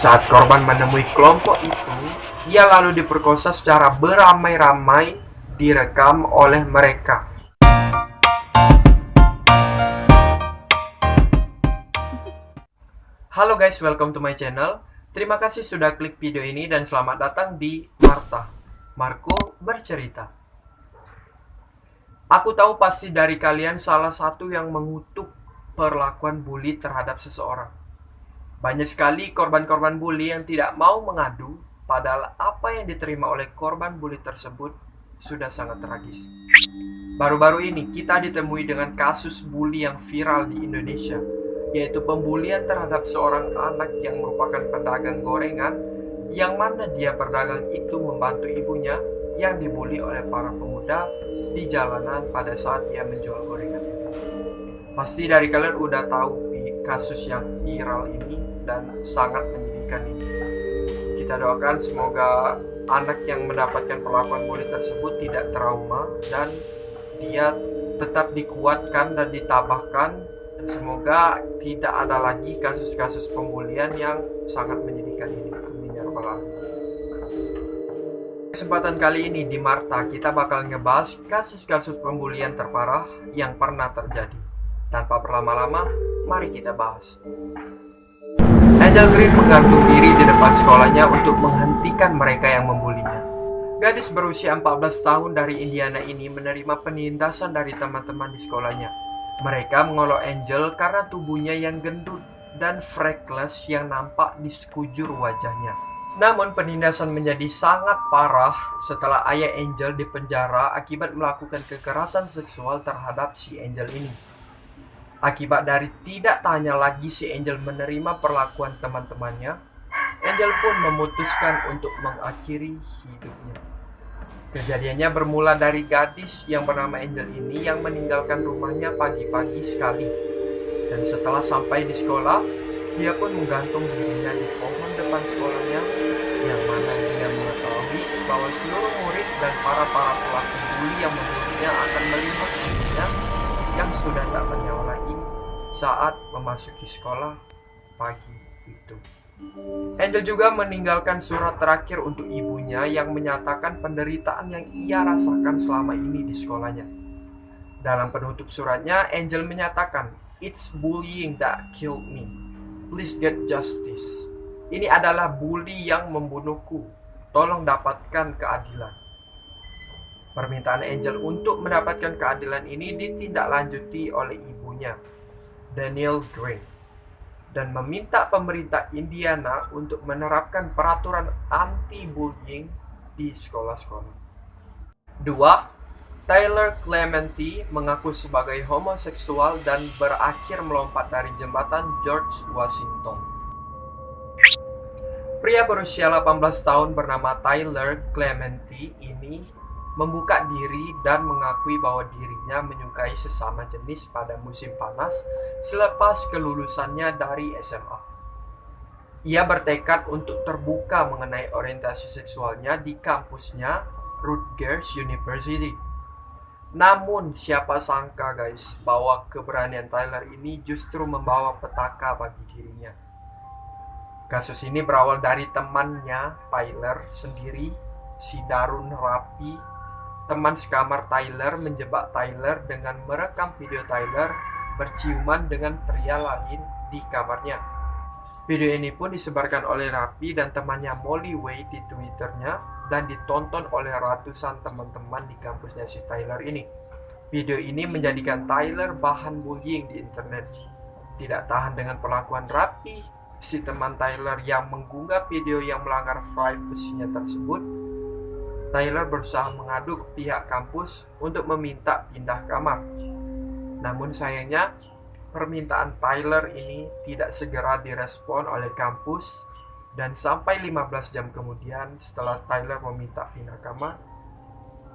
Saat korban menemui kelompok itu, ia lalu diperkosa secara beramai-ramai direkam oleh mereka. Halo guys, welcome to my channel. Terima kasih sudah klik video ini dan selamat datang di Marco bercerita. Aku tahu pasti dari kalian salah satu yang mengutuk perlakuan bully terhadap seseorang. Banyak sekali korban-korban bully yang tidak mau mengadu, padahal apa yang diterima oleh korban bully tersebut sudah sangat tragis. Baru-baru ini kita ditemui dengan kasus bully yang viral di Indonesia, yaitu pembulian terhadap seorang anak yang merupakan pedagang gorengan, yang mana dia berdagang itu membantu ibunya yang dibully oleh para pemuda di jalanan pada saat dia menjual gorengan. Pasti dari kalian udah tahu kasus yang viral ini dan sangat menyedihkan ini. Kita doakan semoga anak yang mendapatkan perlakuan bully tersebut tidak trauma dan dia tetap dikuatkan dan ditabahkan, dan semoga tidak ada lagi kasus-kasus pembulian yang sangat menyedihkan ini. Amin ya rabbal alamin. Kesempatan kali ini di Marta kita bakal ngebahas kasus-kasus pembulian terparah yang pernah terjadi. Tanpa berlama-lama, mari kita bahas. Angel Green menggantung diri di depan sekolahnya untuk menghentikan mereka yang membulinya. Gadis berusia 14 tahun dari Indiana ini menerima penindasan dari teman-teman di sekolahnya. Mereka mengolok Angel karena tubuhnya yang gendut dan freckles yang nampak di sekujur wajahnya. Namun penindasan menjadi sangat parah setelah ayah Angel dipenjara akibat melakukan kekerasan seksual terhadap si Angel ini. Akibat dari tidak tanya lagi si Angel menerima perlakuan teman-temannya, Angel pun memutuskan untuk mengakhiri hidupnya. Kejadiannya bermula dari gadis yang bernama Angel ini yang meninggalkan rumahnya pagi-pagi sekali. Dan setelah sampai di sekolah, dia pun menggantung dirinya di pohon depan sekolahnya, yang mana dia mengetahui bahwa seluruh murid dan para pelaku bully yang membulinya akan melihat dirinya yang sudah tak bernyawa lagi saat memasuki sekolah pagi itu. Angel juga meninggalkan surat terakhir untuk ibunya yang menyatakan penderitaan yang ia rasakan selama ini di sekolahnya. Dalam penutup suratnya, Angel menyatakan, "It's bullying that killed me. Please get justice. Ini adalah bully yang membunuhku. Tolong dapatkan keadilan." Permintaan Angel untuk mendapatkan keadilan ini ditindaklanjuti oleh ibunya, Danielle Green, dan meminta pemerintah Indiana untuk menerapkan peraturan anti-bullying di sekolah-sekolah. 2. Tyler Clementi mengaku sebagai homoseksual dan berakhir melompat dari jembatan George Washington. Pria berusia 18 tahun bernama Tyler Clementi ini membuka diri dan mengakui bahwa dirinya menyukai sesama jenis pada musim panas selepas kelulusannya dari SMA. Ia bertekad untuk terbuka mengenai orientasi seksualnya di kampusnya, Rutgers University. Namun siapa sangka guys bahwa keberanian Tyler ini justru membawa petaka bagi dirinya. Kasus ini berawal dari temannya Tyler sendiri, si Darun Rapi. Teman sekamar Tyler menjebak Tyler dengan merekam video Tyler berciuman dengan pria lain di kamarnya. Video ini pun disebarkan oleh Rapi dan temannya Molly Wade di Twitternya dan ditonton oleh ratusan teman-teman di kampusnya si Tyler ini. Video ini menjadikan Tyler bahan bullying di internet. Tidak tahan dengan perlakuan Rapi, si teman Tyler yang mengunggah video yang melanggar privasinya tersebut, Tyler berusaha mengadu ke pihak kampus untuk meminta pindah kamar. Namun sayangnya, permintaan Tyler ini tidak segera direspon oleh kampus, dan sampai 15 jam kemudian setelah Tyler meminta pindah kamar,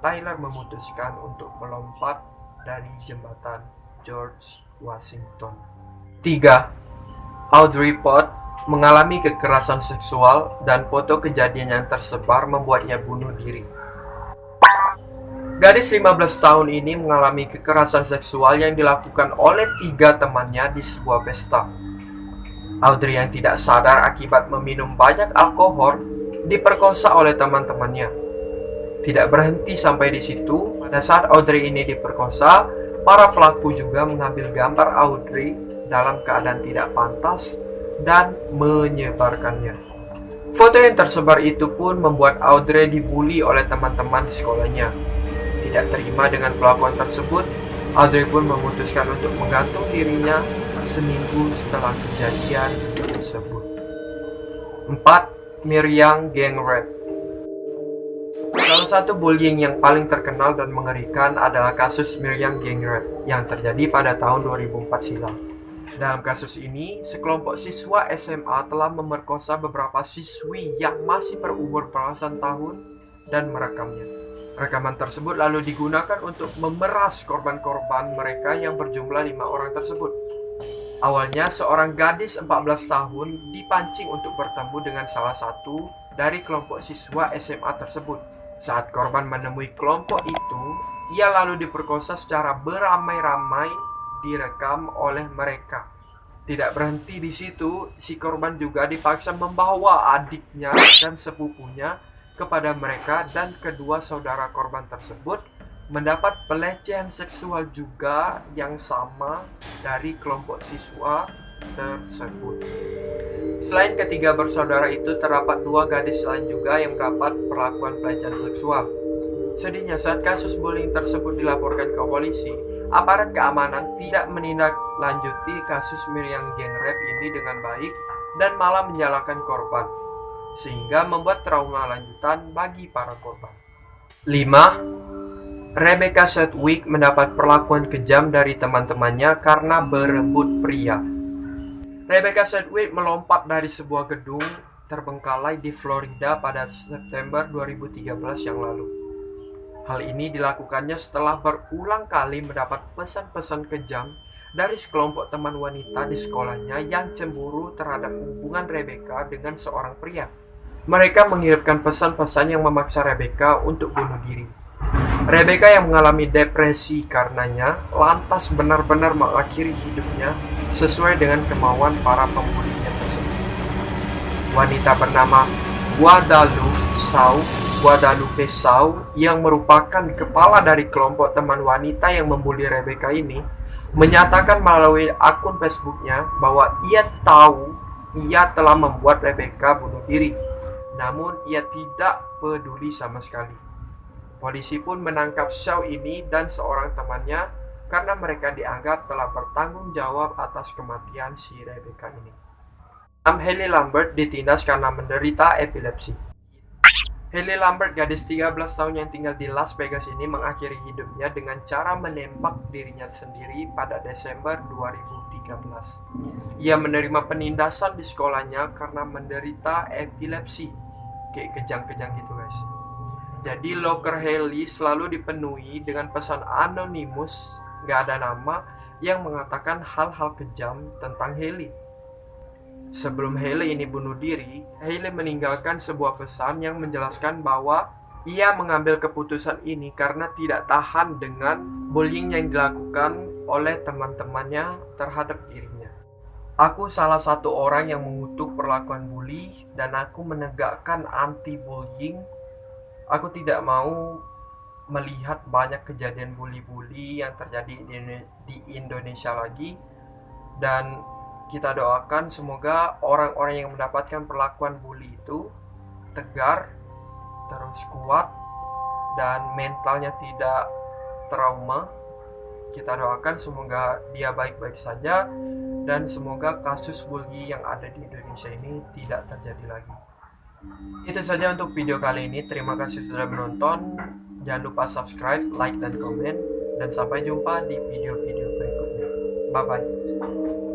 Tyler memutuskan untuk melompat dari jembatan George Washington. 3. Audrey Pot mengalami kekerasan seksual dan foto kejadian yang tersebar membuatnya bunuh diri. Gadis 15 tahun ini mengalami kekerasan seksual yang dilakukan oleh 3 temannya di sebuah pesta. Audrey yang tidak sadar akibat meminum banyak alkohol diperkosa oleh teman-temannya. Tidak berhenti sampai di situ, pada saat Audrey ini diperkosa, para pelaku juga mengambil gambar Audrey dalam keadaan tidak pantas dan menyebarkannya. Foto yang tersebar itu pun membuat Audrey dibully oleh teman-teman di sekolahnya. Tidak terima dengan perlakuan tersebut, Audrey pun memutuskan untuk menggantung dirinya seminggu setelah kejadian tersebut. 4. Miriam Gang Rape. Salah satu bullying yang paling terkenal dan mengerikan adalah kasus Miriam Gang Rape yang terjadi pada tahun 2004 silam. Dalam kasus ini, sekelompok siswa SMA telah memerkosa beberapa siswi yang masih berumur belasan tahun dan merekamnya. Rekaman tersebut lalu digunakan untuk memeras korban-korban mereka yang berjumlah 5 orang tersebut. Awalnya, seorang gadis 14 tahun dipancing untuk bertemu dengan salah satu dari kelompok siswa SMA tersebut. Saat korban menemui kelompok itu, ia lalu diperkosa secara beramai-ramai direkam oleh mereka. Tidak berhenti di situ, si korban juga dipaksa membawa adiknya dan sepupunya kepada mereka, dan kedua saudara korban tersebut mendapat pelecehan seksual juga yang sama dari kelompok siswa tersebut. Selain ketiga bersaudara itu, terdapat 2 gadis lain juga yang mendapat perlakuan pelecehan seksual. Sedihnya, saat kasus bullying tersebut dilaporkan ke polisi, aparat keamanan tidak menindaklanjuti kasus Miriam Gang Rape ini dengan baik dan malah menyalahkan korban, sehingga membuat trauma lanjutan bagi para korban. 5. Rebecca Sedgwick mendapat perlakuan kejam dari teman-temannya karena berebut pria. Rebecca Sedgwick melompat dari sebuah gedung terbengkalai di Florida pada September 2013 yang lalu. Hal ini dilakukannya setelah berulang kali mendapat pesan-pesan kejam dari sekelompok teman wanita di sekolahnya yang cemburu terhadap hubungan Rebecca dengan seorang pria. Mereka mengirimkan pesan-pesan yang memaksa Rebecca untuk bunuh diri. Rebecca yang mengalami depresi karenanya lantas benar-benar mengakhiri hidupnya sesuai dengan kemauan para pembulinya tersebut. Wanita bernama Guadalupe Sau yang merupakan kepala dari kelompok teman wanita yang membuli Rebecca ini menyatakan melalui akun Facebooknya bahwa ia tahu ia telah membuat Rebecca bunuh diri, namun ia tidak peduli sama sekali. Polisi pun menangkap Shaw ini dan seorang temannya karena mereka dianggap telah bertanggung jawab atas kematian si Rebecca ini. Hailey Lambert ditindas karena menderita epilepsi. Hailey Lambert, gadis 13 tahun yang tinggal di Las Vegas ini, mengakhiri hidupnya dengan cara menembak dirinya sendiri pada Desember 2013. Ia menerima penindasan di sekolahnya karena menderita epilepsi. Kayak kejang-kejang gitu guys. Jadi loker Hailey selalu dipenuhi dengan pesan anonimus, gak ada nama, yang mengatakan hal-hal kejam tentang Hailey. Sebelum Hailey ini bunuh diri, Hailey meninggalkan sebuah pesan yang menjelaskan bahwa ia mengambil keputusan ini karena tidak tahan dengan bullying yang dilakukan oleh teman-temannya terhadap dirinya. Aku salah satu orang yang mengutuk perlakuan bully dan aku menegakkan anti-bullying. Aku tidak mau melihat banyak kejadian bully-bully yang terjadi di Indonesia lagi. Dan kita doakan semoga orang-orang yang mendapatkan perlakuan bully itu tegar, terus kuat, dan mentalnya tidak trauma. Kita doakan semoga dia baik-baik saja, dan semoga kasus bully yang ada di Indonesia ini tidak terjadi lagi. Itu saja untuk video kali ini. Terima kasih sudah menonton. Jangan lupa subscribe, like, dan komen. Dan sampai jumpa di video-video berikutnya. Bye-bye.